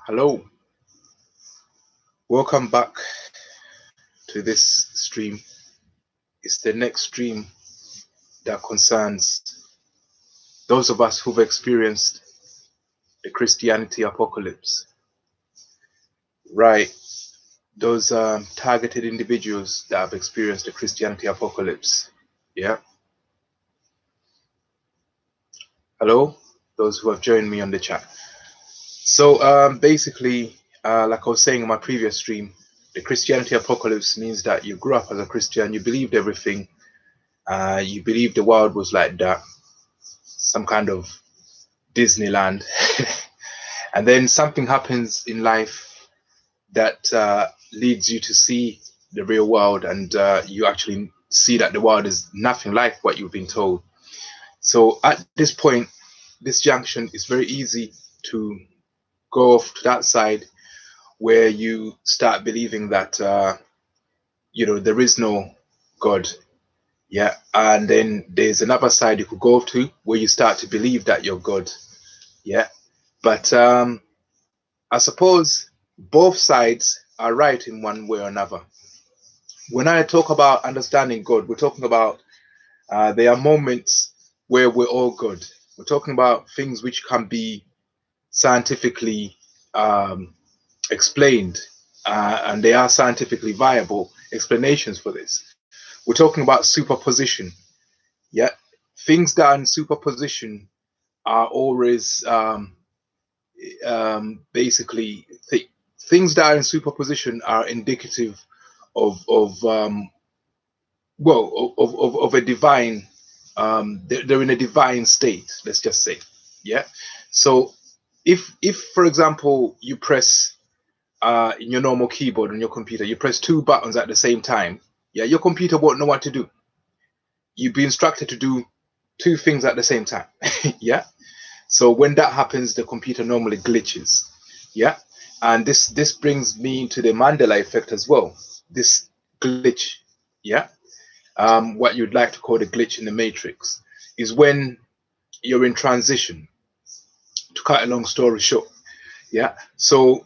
Hello, welcome back to this stream. It's the next stream that concerns those of us who've experienced the Christianity apocalypse. Right, those targeted individuals that have experienced the Christianity apocalypse. Yeah. Hello, those who have joined me on the chat. So basically, like I was saying in my previous stream, the Christianity apocalypse means that you grew up as a Christian, you believed everything, you believed the world was like that, some kind of Disneyland, and then something happens in life that leads you to see the real world, and you actually see that the world is nothing like what you've been told. So at this point, this junction, is very easy to go off to that side where you start believing that there is no God. Yeah, and then there's another side you could go to where you start to believe that you're God. Yeah, but I suppose both sides are right in one way or another. When I talk about understanding God, we're talking about there are moments where we're all God. We're talking about things which can be scientifically explained, and they are scientifically viable explanations for this. We're talking about superposition. Yeah, things that are in superposition are always basically things that are in superposition are indicative of of a divine they're in a divine state, let's just say. Yeah, so if for example you press in your normal keyboard on your computer, you press two buttons at the same time, yeah, your computer won't know what to do. You'd be instructed to do two things at the same time. Yeah, so when that happens, the computer normally glitches. Yeah, and this brings me to the Mandela effect as well. This glitch, yeah, what you'd like to call the glitch in the matrix, is when you're in transition. To cut a long story short, yeah. So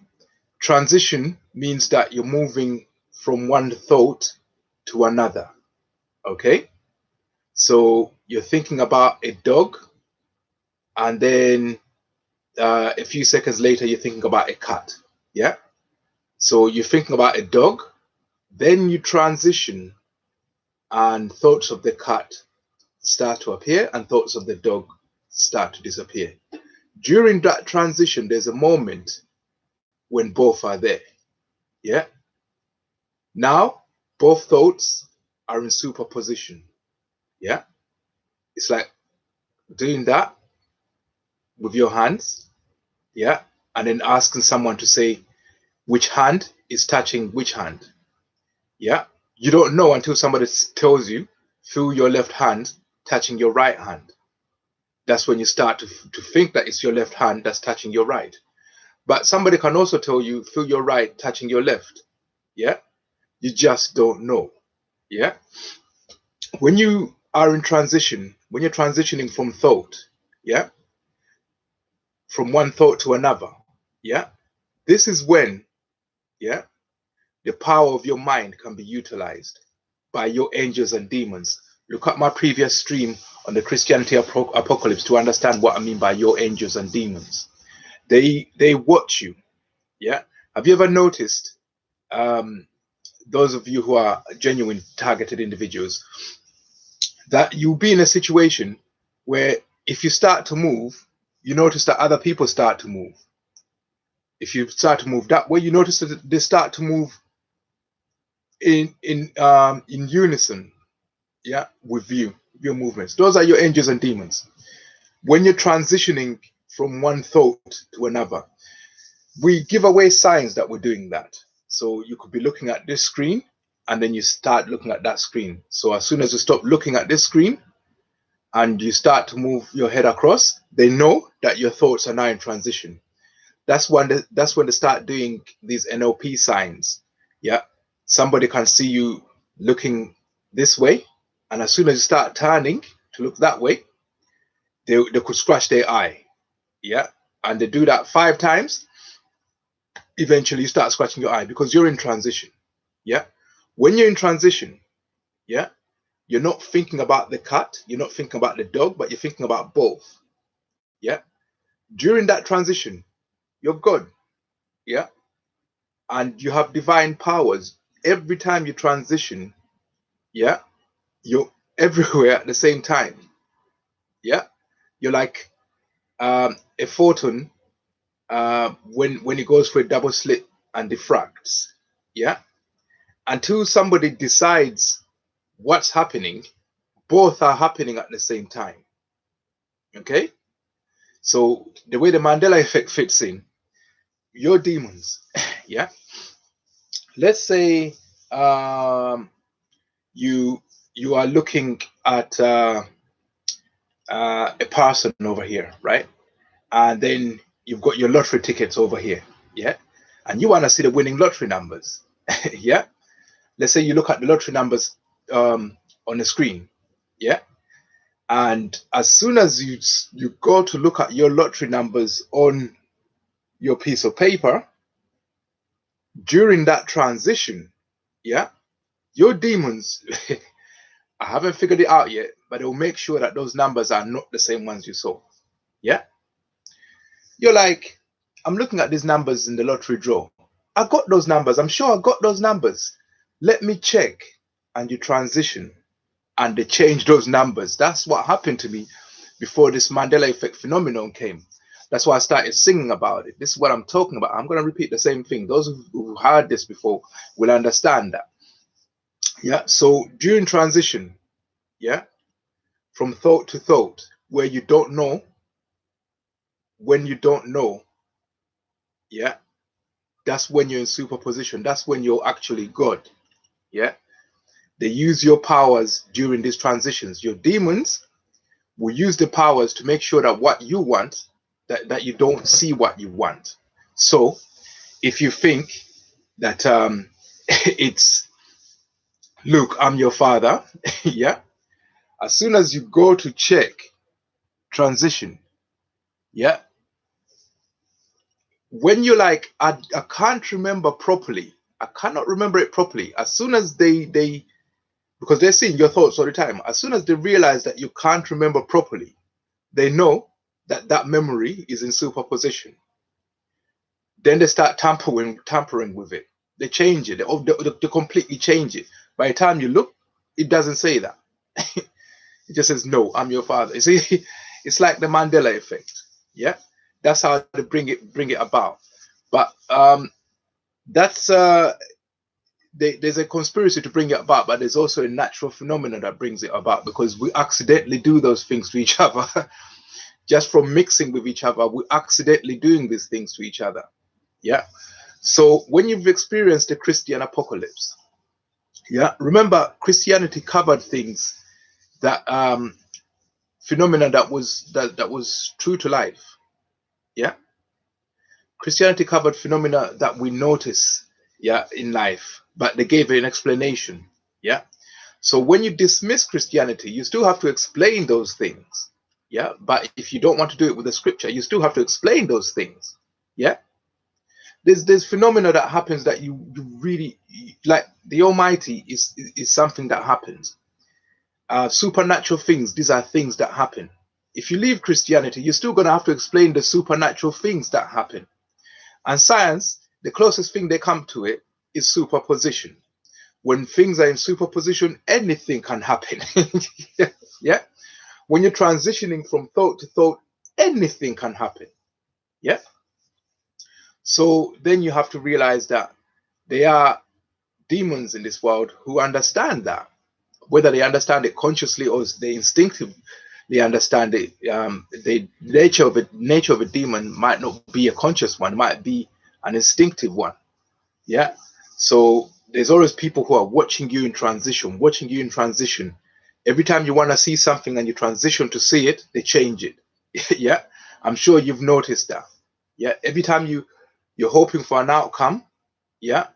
transition means that you're moving from one thought to another. Okay, so you're thinking about a dog, and then a few seconds later you're thinking about a cat. Yeah, so you're thinking about a dog, then you transition, and thoughts of the cat start to appear and thoughts of the dog start to disappear. During that transition, there's a moment when both are there. Yeah, now both thoughts are in superposition. Yeah, it's like doing that with your hands. Yeah, and then asking someone to say which hand is touching which hand. Yeah, you don't know until somebody tells you, feel your left hand touching your right hand. That's when you start to think that it's your left hand that's touching your right. But somebody can also tell you, feel your right touching your left. Yeah, you just don't know. Yeah, when you are in transition, when you're transitioning from thought, yeah, from one thought to another, yeah, this is when, yeah, the power of your mind can be utilized by your angels and demons. Look at my previous stream on the Christianity apocalypse to understand what I mean by your angels and demons. They watch you. Yeah. Have you ever noticed, um, those of you who are genuine targeted individuals, that you'll be in a situation where if you start to move, you notice that other people start to move. If you start to move that way, you notice that they start to move in unison, yeah, with you, your movements. Those are your angels and demons. When you're transitioning from one thought to another, we give away signs that we're doing that. So you could be looking at this screen and then you start looking at that screen. So as soon as you stop looking at this screen and you start to move your head across, they know that your thoughts are now in transition. That's when they start doing these NLP signs. Yeah, somebody can see you looking this way, and as soon as you start turning to look that way, they could scratch their eye. Yeah, and they do that 5 times. eventually you start scratching your eye because you're in transition. Yeah. When you're in transition, yeah, you're not thinking about the cat, you're not thinking about the dog, but you're thinking about both. Yeah. During that transition, you're God. Yeah. And you have divine powers. Every time you transition, yeah, you're everywhere at the same time. Yeah. You're like a photon when it goes for a double slit and diffracts. Yeah. Until somebody decides what's happening, both are happening at the same time. Okay? So the way the Mandela effect fits in, your demons, yeah. Let's say um, you you are looking at a person over here, right? And then you've got your lottery tickets over here, yeah. And you want to see the winning lottery numbers, yeah. Let's say you look at the lottery numbers on the screen, yeah. And as soon as you go to look at your lottery numbers on your piece of paper, during that transition, yeah, your demons, I haven't figured it out yet, but they'll make sure that those numbers are not the same ones you saw. Yeah. You're like, I'm looking at these numbers in the lottery draw. I got those numbers. I'm sure I got those numbers. Let me check. And you transition and they change those numbers. That's what happened to me before this Mandela effect phenomenon came. That's why I started singing about it. This is what I'm talking about. I'm going to repeat the same thing. Those who heard this before will understand that. Yeah. So during transition, yeah, from thought to thought, where you don't know, when you don't know, yeah, that's when you're in superposition. That's when you're actually God. Yeah. They use your powers during these transitions. Your demons will use the powers to make sure that what you want, that you don't see what you want. So if you think that it's, look, I'm your father, yeah, as soon as you go to check transition, yeah, when you're like, I can't remember properly, I cannot remember it properly, as soon as they because they're seeing your thoughts all the time, as soon as they realize that you can't remember properly, they know that that memory is in superposition. Then they start tampering with it. They change it. They completely change it. By the time you look, it doesn't say that. It just says, "No, I'm your father." You see, it's like the Mandela effect. Yeah, that's how they bring it about. But that's there's a conspiracy to bring it about, but there's also a natural phenomenon that brings it about because we accidentally do those things to each other. Just from mixing with each other, we're accidentally doing these things to each other. Yeah. So when you've experienced the Christian apocalypse, yeah, remember Christianity covered things that phenomena that was true to life. Yeah. Christianity covered phenomena that we notice, yeah, in life, but they gave an explanation. Yeah. So when you dismiss Christianity, you still have to explain those things. Yeah. But if you don't want to do it with the scripture, you still have to explain those things. Yeah. There's phenomena that happens that you really like. The Almighty is something that happens. Supernatural things, these are things that happen. If you leave Christianity, you're still going to have to explain the supernatural things that happen. And science, the closest thing they come to it is superposition. When things are in superposition, anything can happen. Yeah. When you're transitioning from thought to thought, anything can happen. Yeah. So then you have to realize that there are demons in this world who understand that, whether they understand it consciously or they instinctively understand it. The nature of a demon might not be a conscious one, might be an instinctive one. Yeah. So there's always people who are watching you in transition, watching you in transition. Every time you want to see something and you transition to see it, they change it. Yeah. I'm sure you've noticed that. Yeah. Every time you're hoping for an outcome, yeah,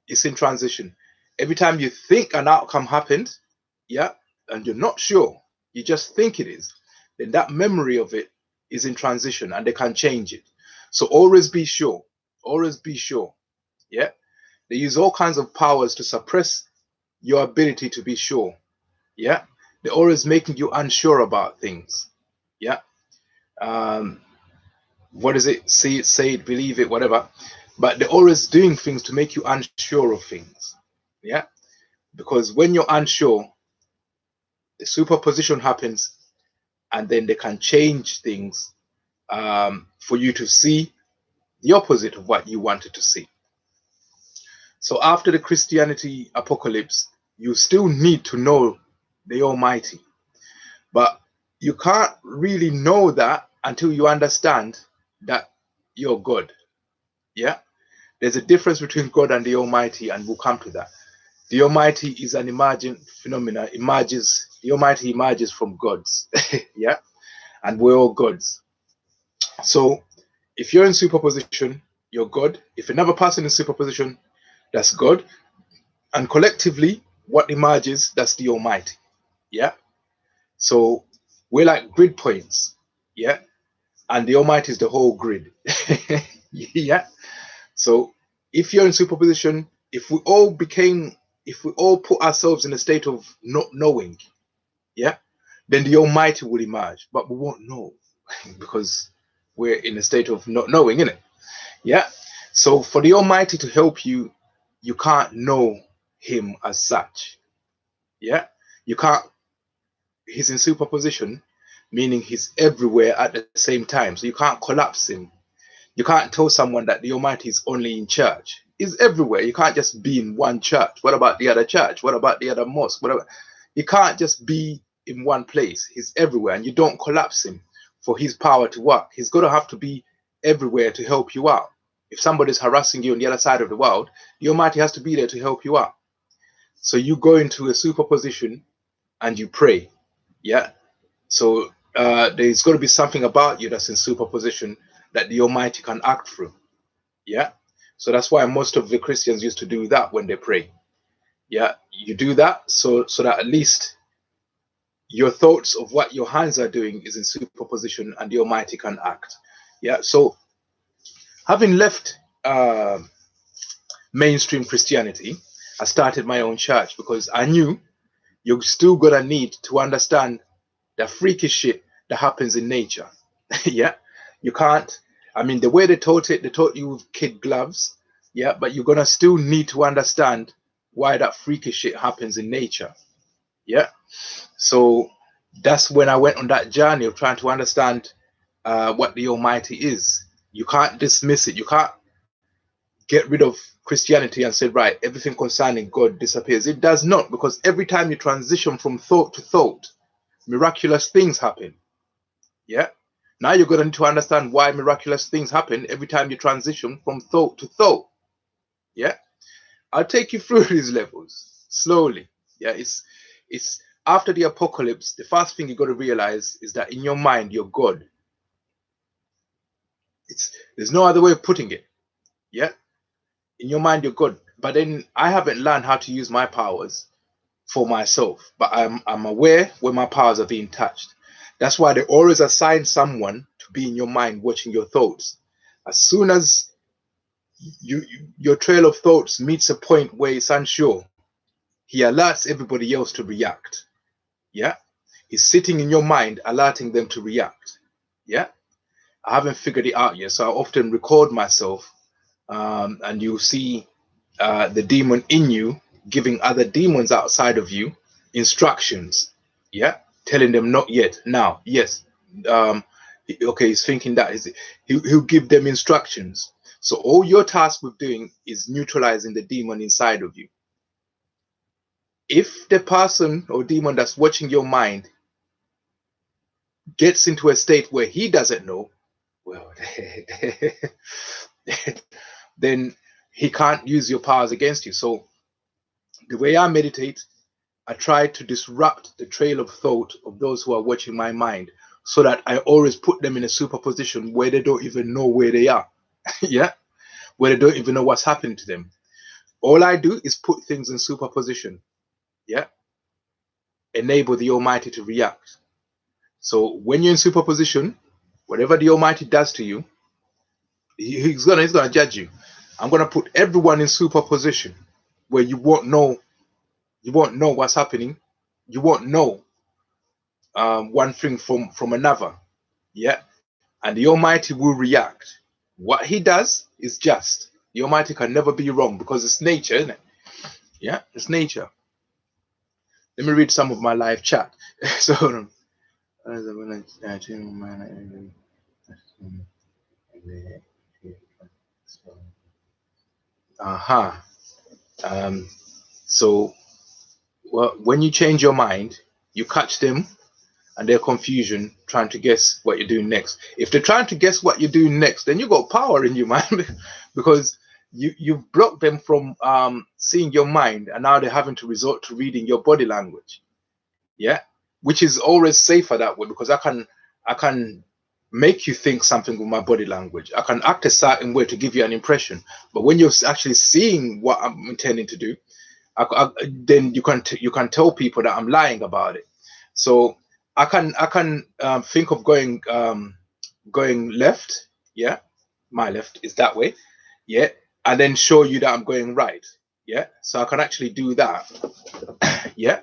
it's in transition. Every time you think an outcome happened, yeah, and you're not sure, you just think it is, then that memory of it is in transition and they can change it. So always be sure. Always be sure. Yeah. They use all kinds of powers to suppress your ability to be sure. Yeah. They're always making you unsure about things. Yeah. Um, what is it? See it, say it, believe it, whatever. But they're always doing things to make you unsure of things. Yeah. Because when you're unsure, the superposition happens, and then they can change things for you to see the opposite of what you wanted to see. So after the Christianity apocalypse, you still need to know the Almighty. But you can't really know that until you understand that you're God. Yeah? There's a difference between God and the Almighty, and we'll come to that. The Almighty is an emergent phenomena. The Almighty emerges from gods. Yeah? And we're all gods. So if you're in superposition, you're God. If another person is superposition, that's God. And collectively, what emerges, that's the Almighty. Yeah. So we're like grid points. Yeah. And the Almighty is the whole grid. Yeah. So if you're in superposition, if we all put ourselves in a state of not knowing, yeah, then the Almighty will emerge. But we won't know because we're in a state of not knowing, innit? Yeah. So for the Almighty to help you, you can't know him as such. Yeah. You can't, he's in superposition, meaning he's everywhere at the same time. So you can't collapse him. You can't tell someone that the Almighty is only in church. He's everywhere. You can't just be in one church. What about the other church? What about the other mosque? Whatever. You can't just be in one place. He's everywhere, and you don't collapse him for his power to work. He's going to have to be everywhere to help you out. If somebody's harassing you on the other side of the world, the Almighty has to be there to help you out. So you go into a superposition and you pray. Yeah. So there's got to be something about you that's in superposition that the Almighty can act through. Yeah. So that's why most of the Christians used to do that when they pray. Yeah. You do that so that at least your thoughts of what your hands are doing is in superposition and the Almighty can act. Yeah. So having left mainstream Christianity, I started my own church because I knew you're still gonna need to understand the freaky shit that happens in nature. Yeah. You can't, I mean, the way they taught you with kid gloves. Yeah. But you're gonna still need to understand why that freaky shit happens in nature. Yeah. So that's when I went on that journey of trying to understand what the Almighty is. You can't dismiss it. You can't get rid of Christianity and say, right, everything concerning God disappears. It does not, because every time you transition from thought to thought, miraculous things happen. Yeah. Now you're going to need to understand why miraculous things happen every time you transition from thought to thought. Yeah. I'll take you through these levels slowly. Yeah. It's after the apocalypse, the first thing you got to realize is that in your mind, you're God. There's no other way of putting it. Yeah. In your mind, you're God. But then I haven't learned how to use my powers for myself, but I'm aware when my powers are being touched. That's why they always assign someone to be in your mind watching your thoughts. As soon as your trail of thoughts meets a point where it's unsure, he alerts everybody else to react. Yeah. He's sitting in your mind alerting them to react. Yeah. I haven't figured it out yet, so I often record myself, and you'll see the demon in you giving other demons outside of you instructions. Yeah. Telling them not yet, now, yes. Okay, he's thinking that is it. He'll give them instructions. So all your task with doing is neutralizing the demon inside of you. If the person or demon that's watching your mind gets into a state where he doesn't know, well, then he can't use your powers against you. So the way I meditate, I try to disrupt the trail of thought of those who are watching my mind so that I always put them in a superposition where they don't even know where they are. Yeah. Where they don't even know what's happening to them. All I do is put things in superposition. Yeah. Enable the Almighty to react. So when you're in superposition, whatever the Almighty does to you, He's gonna judge you. I'm gonna put everyone in superposition where you won't know what's happening. You won't know one thing from another. Yeah, and the Almighty will react. What He does is just. The Almighty can never be wrong because it's nature, isn't it? Yeah, it's nature. Let me read some of my live chat. So, uh-huh. Um, so well, when you change your mind, you catch them and their confusion trying to guess what you're doing next. If they're trying to guess what you're doing next, then you got power in you, man, because you've blocked them from seeing your mind, and now they're having to resort to reading your body language. Yeah, which is always safer that way because I can make you think something with my body language. I can act a certain way to give you an impression, but when you're actually seeing what I'm intending to do, then you can tell people that I'm lying about it. So I can think of going left. Yeah, my left is that way. Yeah, and then show you that I'm going right. Yeah, so I can actually do that. Yeah,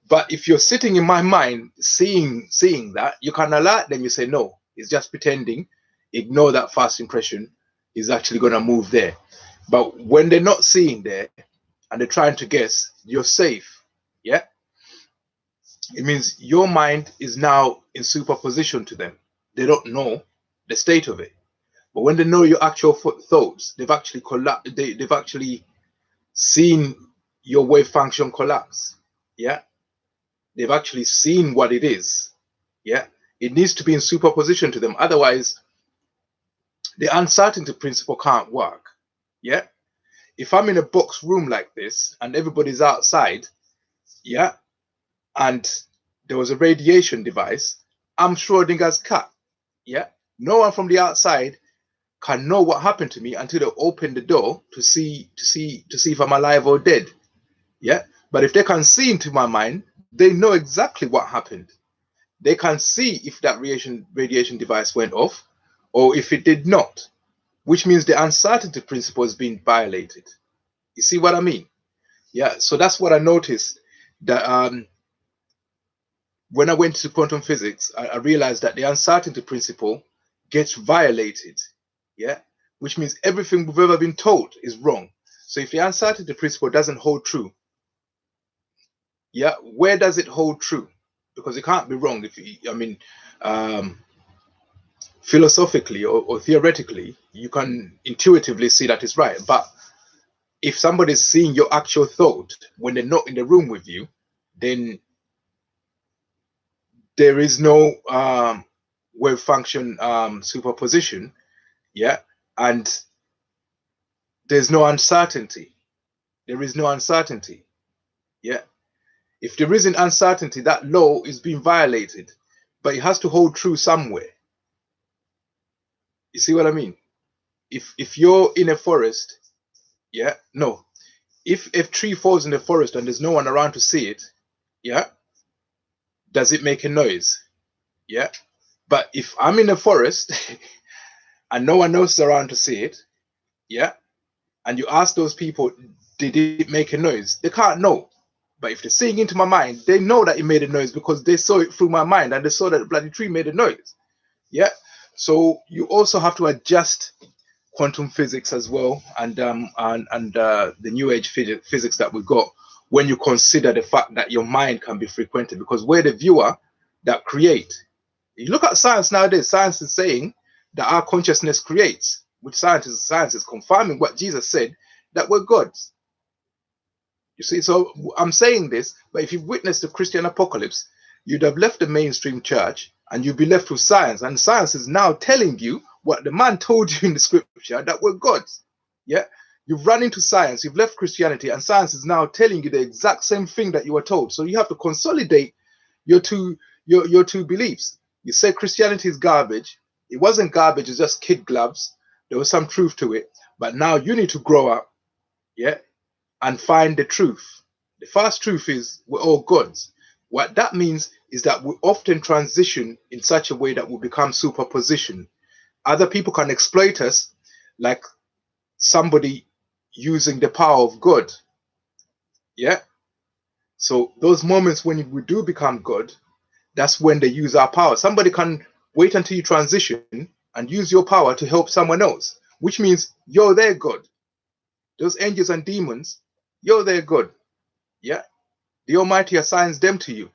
but if you're sitting in my mind seeing that, you can alert them. You say no, it's just pretending. Ignore that first impression. He's actually going to move there. But when they're not seeing there and they're trying to guess, you're safe. Yeah, it means your mind is now in superposition to them. They don't know the state of it. But when they know your actual thoughts, they've actually they've actually seen your wave function collapse. Yeah, they've actually seen what it is. Yeah, it needs to be in superposition to them. Otherwise, the uncertainty principle can't work. Yeah, if I'm in a box room like this and everybody's outside, yeah, and there was a radiation device, I'm Schrodinger's cat. Yeah, no one from the outside can know what happened to me until they open the door to see if I'm alive or dead. Yeah, but if they can see into my mind, they know exactly what happened. They can see if that radiation device went off or if it did not, which means the uncertainty principle is being violated. You see what I mean? Yeah, so that's what I noticed, that when I went to quantum physics, I realized that the uncertainty principle gets violated. Yeah, which means everything we've ever been told is wrong. So if the uncertainty principle doesn't hold true, yeah, where does it hold true? Because it can't be wrong. Um, Philosophically or theoretically, you can intuitively see that it's right. But if somebody's seeing your actual thought when they're not in the room with you, then there is no wave function superposition. Yeah, and there's no uncertainty. There is no uncertainty. Yeah, if there isn't uncertainty, that law is being violated, but it has to hold true somewhere. You see what I mean? If you're in a forest, yeah, no, if tree falls in the forest and there's no one around to see it, yeah, does it make a noise? Yeah, but if I'm in a forest and no one else is around to see it, yeah, and you ask those people, did it make a noise? They can't know. But if they're seeing into my mind, they know that it made a noise because they saw it through my mind and they saw that the bloody tree made a noise. Yeah. So you also have to adjust quantum physics as well, and the new age physics that we got, when you consider the fact that your mind can be frequented, because we're the viewer that create. You look at science nowadays, science is saying that our consciousness creates, which science is confirming what Jesus said, that we're gods. You see, so I'm saying this, but if you've witnessed the Christian apocalypse, you'd have left the mainstream church and you'd be left with science, and science is now telling you what the man told you in the scripture, that we're gods. Yeah, you've run into science, you've left Christianity, and science is now telling you the exact same thing that you were told. So you have to consolidate your two beliefs. You say Christianity is garbage. It wasn't garbage, it's just kid gloves. There was some truth to it, but now you need to grow up, yeah, and find the truth. The first truth is we're all gods. What that means is that we often transition in such a way that we become superposition. Other people can exploit us like somebody using the power of God. Yeah. So those moments when we do become God, that's when they use our power. Somebody can wait until you transition and use your power to help someone else, which means you're their God. Those angels and demons, you're their God. Yeah. The Almighty assigns them to you.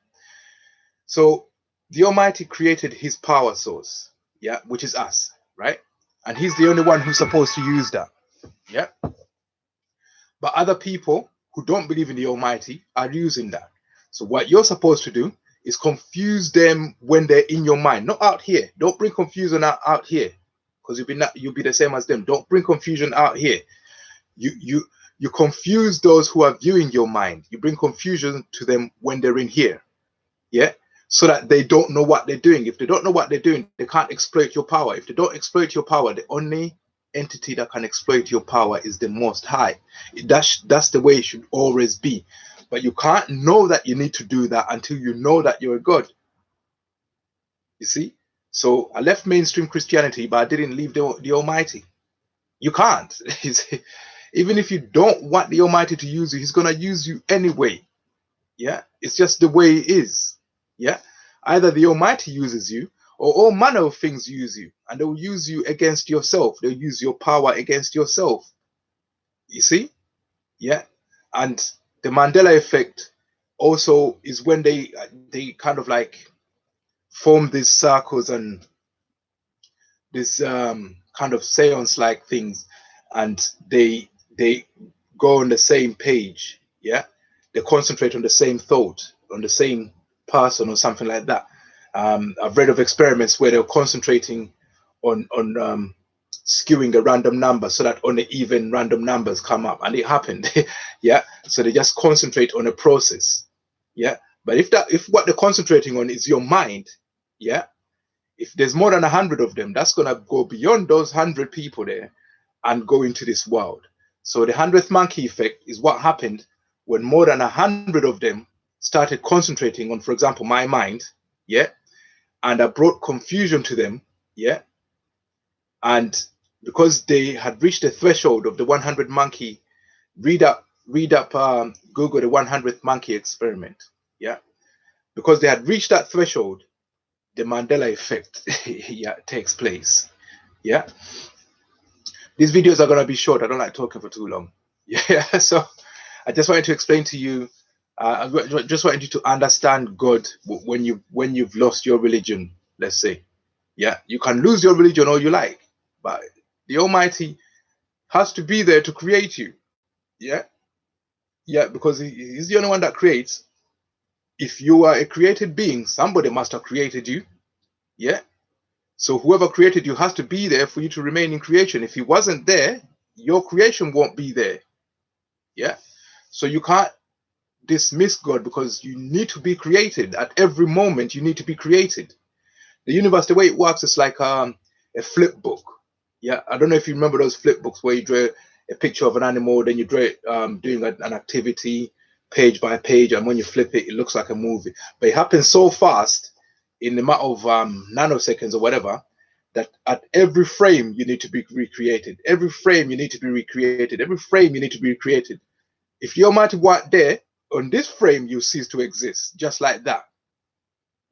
So the Almighty created his power source, yeah, which is us, right? And he's the only one who's supposed to use that. Yeah. But other people who don't believe in the Almighty are using that. So what you're supposed to do is confuse them when they're in your mind, not out here. Don't bring confusion out here, because you'll be the same as them. Don't bring confusion out here. You confuse those who are viewing your mind. You bring confusion to them when they're in here. Yeah. So that they don't know what they're doing. If they don't know what they're doing, they can't exploit your power. If they don't exploit your power, the only entity that can exploit your power is the Most High. That's the way it should always be. But you can't know that you need to do that until you know that you're a God. You see? So I left mainstream Christianity, but I didn't leave the Almighty. You can't. Even if you don't want the Almighty to use you, he's going to use you anyway. Yeah? It's just the way it is. Yeah, either the Almighty uses you, or all manner of things use you, and they'll use you against yourself. They'll use your power against yourself. You see? Yeah. And the Mandela effect also is when they kind of like form these circles and this kind of seance like things, and they go on the same page. Yeah, they concentrate on the same thought, on the same person or something like that. I've read of experiments where they're concentrating on skewing a random number so that only even random numbers come up, and it happened. Yeah, so they just concentrate on a process. Yeah, but if what they're concentrating on is your mind, yeah, if there's more than 100 of them, that's gonna go beyond those 100 people there and go into this world. So the 100th monkey effect is what happened when more than 100 of them started concentrating on, for example, my mind, yeah, and I brought confusion to them, yeah, and because they had reached the threshold of the 100 monkey, read up, Google the 100th monkey experiment, yeah, because they had reached that threshold, the Mandela effect, yeah, takes place, yeah. These videos are gonna be short. I don't like talking for too long, yeah. So I just wanted to explain to you. I just wanted you to understand God when you've lost your religion. Let's say, yeah, you can lose your religion all you like, but the Almighty has to be there to create you. Yeah, yeah, because He's the only one that creates. If you are a created being, somebody must have created you. Yeah. So whoever created you has to be there for you to remain in creation. If He wasn't there, your creation won't be there. Yeah. So you can't dismiss God, because you need to be created. At every moment you need to be created. The universe, the way it works, is like a flip book. Yeah, I don't know if you remember those flip books where you draw a picture of an animal, then you draw it doing an activity page by page, and when you flip it, it looks like a movie. But it happens so fast in the matter of nanoseconds or whatever, that at every frame you need to be recreated. Every frame you need to be recreated. Every frame you need to be recreated. If the Almighty weren't there, on this frame you cease to exist, just like that,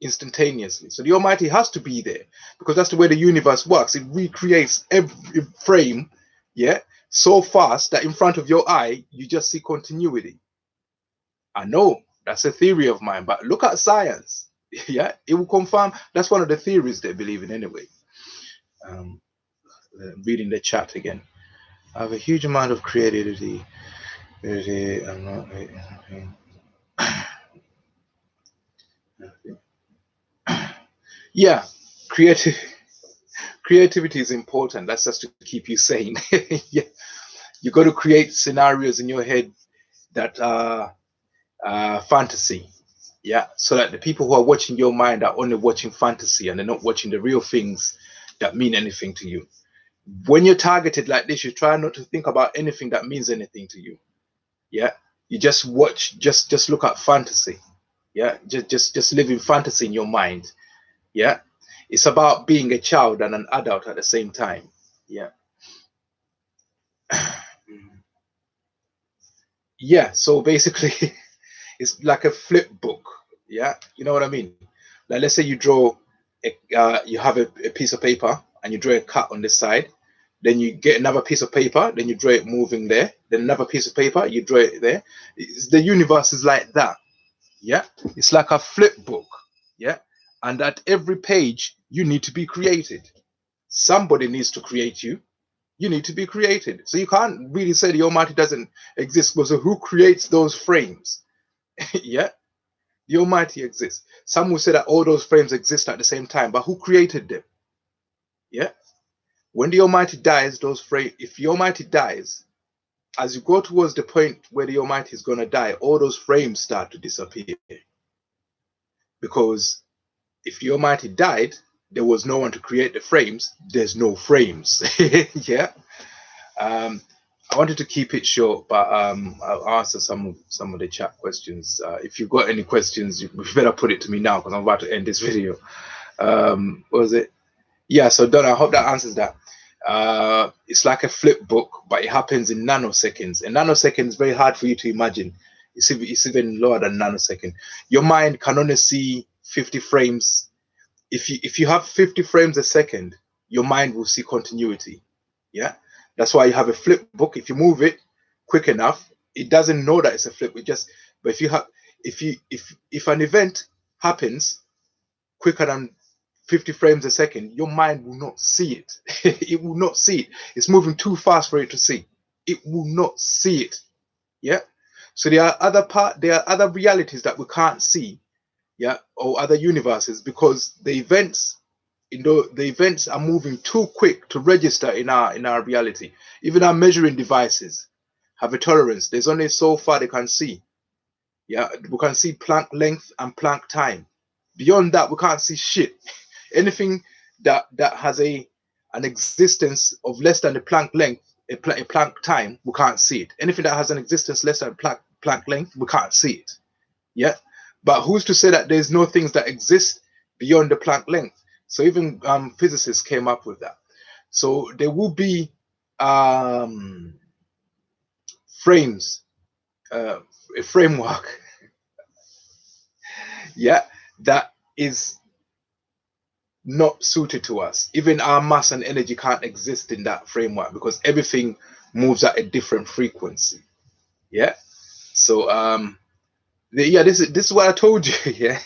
instantaneously. So the Almighty has to be there, because that's the way the universe works. It recreates every frame, yeah, so fast that in front of your eye you just see continuity. I know that's a theory of mine, but look at science. Yeah, it will confirm. That's one of the theories they believe in anyway. Reading the chat again. I have a huge amount of creativity. I'm not. Yeah, creativity is important. That's just to keep you sane. Yeah, you got to create scenarios in your head that are fantasy. Yeah, so that the people who are watching your mind are only watching fantasy, and they're not watching the real things that mean anything to you. When you're targeted like this, you try not to think about anything that means anything to you. Yeah, you just watch, just look at fantasy. Yeah, just live in fantasy in your mind. Yeah, it's about being a child and an adult at the same time. Yeah. Yeah, so basically it's like a flip book. Yeah, you know what I mean? Like let's say you draw you have a piece of paper and you draw a cut on this side, then you get another piece of paper, then you draw it moving there, then another piece of paper, you draw it there. The universe is like that. Yeah, it's like a flip book. Yeah, and at every page you need to be created. Somebody needs to create you. You need to be created. So you can't really say the Almighty doesn't exist. So who creates those frames? Yeah, the Almighty exists. Some will say that all those frames exist at the same time, but who created them? Yeah. When the Almighty dies, those frame. If the Almighty dies, as you go towards the point where the Almighty is going to die, all those frames start to disappear. Because if the Almighty died, there was no one to create the frames. There's no frames. Yeah. I wanted to keep it short, but I'll answer some of the chat questions. If you've got any questions, you better put it to me now because I'm about to end this video. What was it? Yeah, so Donna, I hope that answers that. It's like a flip book, but it happens in nanoseconds. A nanosecond is very hard for you to imagine. It's even lower than nanosecond. Your mind can only see 50 frames. If you have 50 frames a second, your mind will see continuity. Yeah, that's why you have a flip book. If you move it quick enough, it doesn't know that it's a flip. But if an event happens quicker than 50 frames a second, your mind will not see it. It will not see it. It's moving too fast for it to see. It will not see it. Yeah. So there are other realities that we can't see. Yeah, or other universes because the events are moving too quick to register in our reality. Even our measuring devices have a tolerance. There's only so far they can see. Yeah, we can see Planck length and Planck time. Beyond that, we can't see shit. Anything that has an existence of less than the Planck length, a Planck time, we can't see it. Anything that has an existence less than Planck length, we can't see it. Yeah, but who's to say that there's no things that exist beyond the Planck length? So even physicists came up with that. So there will be frames, a framework, yeah, that is not suited to us. Even our mass and energy can't exist in that framework because everything moves at a different frequency. Yeah. So yeah, this is what I told you. Yeah.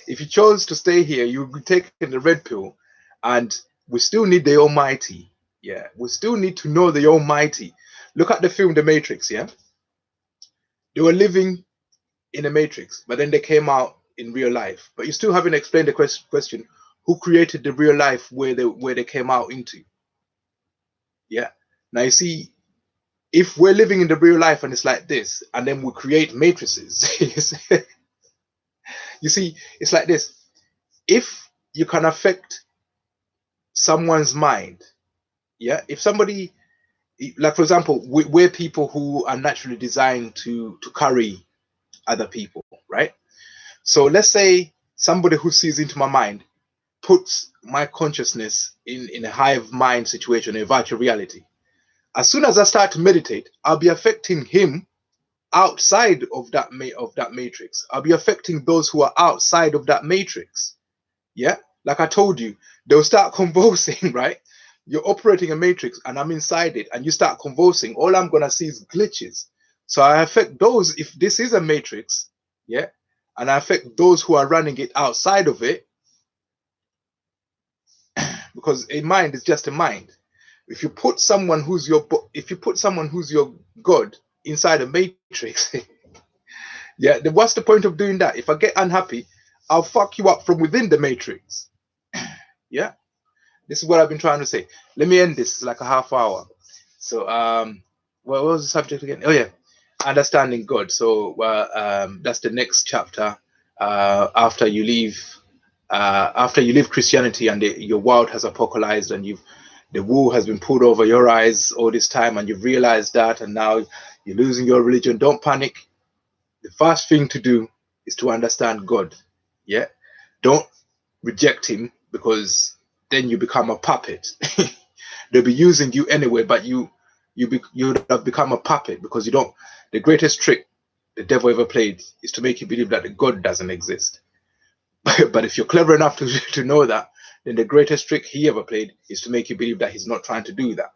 If you chose to stay here, you would be taking the red pill, and we still need the Almighty. Yeah, we still need to know the Almighty. Look at the film The Matrix. Yeah, they were living in a matrix, but then they came out in real life. But you still haven't explained the question: who created the real life where they came out into? Yeah. Now you see, if we're living in the real life and it's like this, and then we create matrices, you see, it's like this. If you can affect someone's mind, yeah, if somebody, like for example, we're people who are naturally designed to carry other people, right? So let's say somebody who sees into my mind puts my consciousness in a hive mind situation, a virtual reality. As soon as I start to meditate, I'll be affecting him outside of that matrix. I'll be affecting those who are outside of that matrix. Yeah, like I told you, they'll start convulsing, right? You're operating a matrix and I'm inside it and you start convulsing. All I'm gonna see is glitches. So I affect those if this is a matrix, yeah, and I affect those who are running it outside of it, because a mind is just a mind. If you put someone who's your God inside a matrix, yeah, then what's the point of doing that? If I get unhappy, I'll fuck you up from within the matrix. Yeah, this is what I've been trying to say. Let me end this. It's like a half hour. So what was the subject again? Oh yeah, understanding God. So that's the next chapter. After you leave Christianity and your world has apocalypsed and the wool has been pulled over your eyes all this time and you've realized that, and now you're losing your religion. Don't panic. The first thing to do is to understand God. Yeah, don't reject him, because then you become a puppet. They'll be using you anyway, but you would have become a puppet, because you don't. The greatest trick the devil ever played is to make you believe that the God doesn't exist. But if you're clever enough to know that, then the greatest trick he ever played is to make you believe that he's not trying to do that,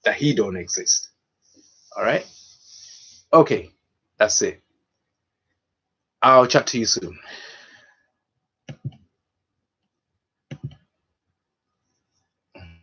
that he don't exist. All right. Okay, that's it. I'll chat to you soon.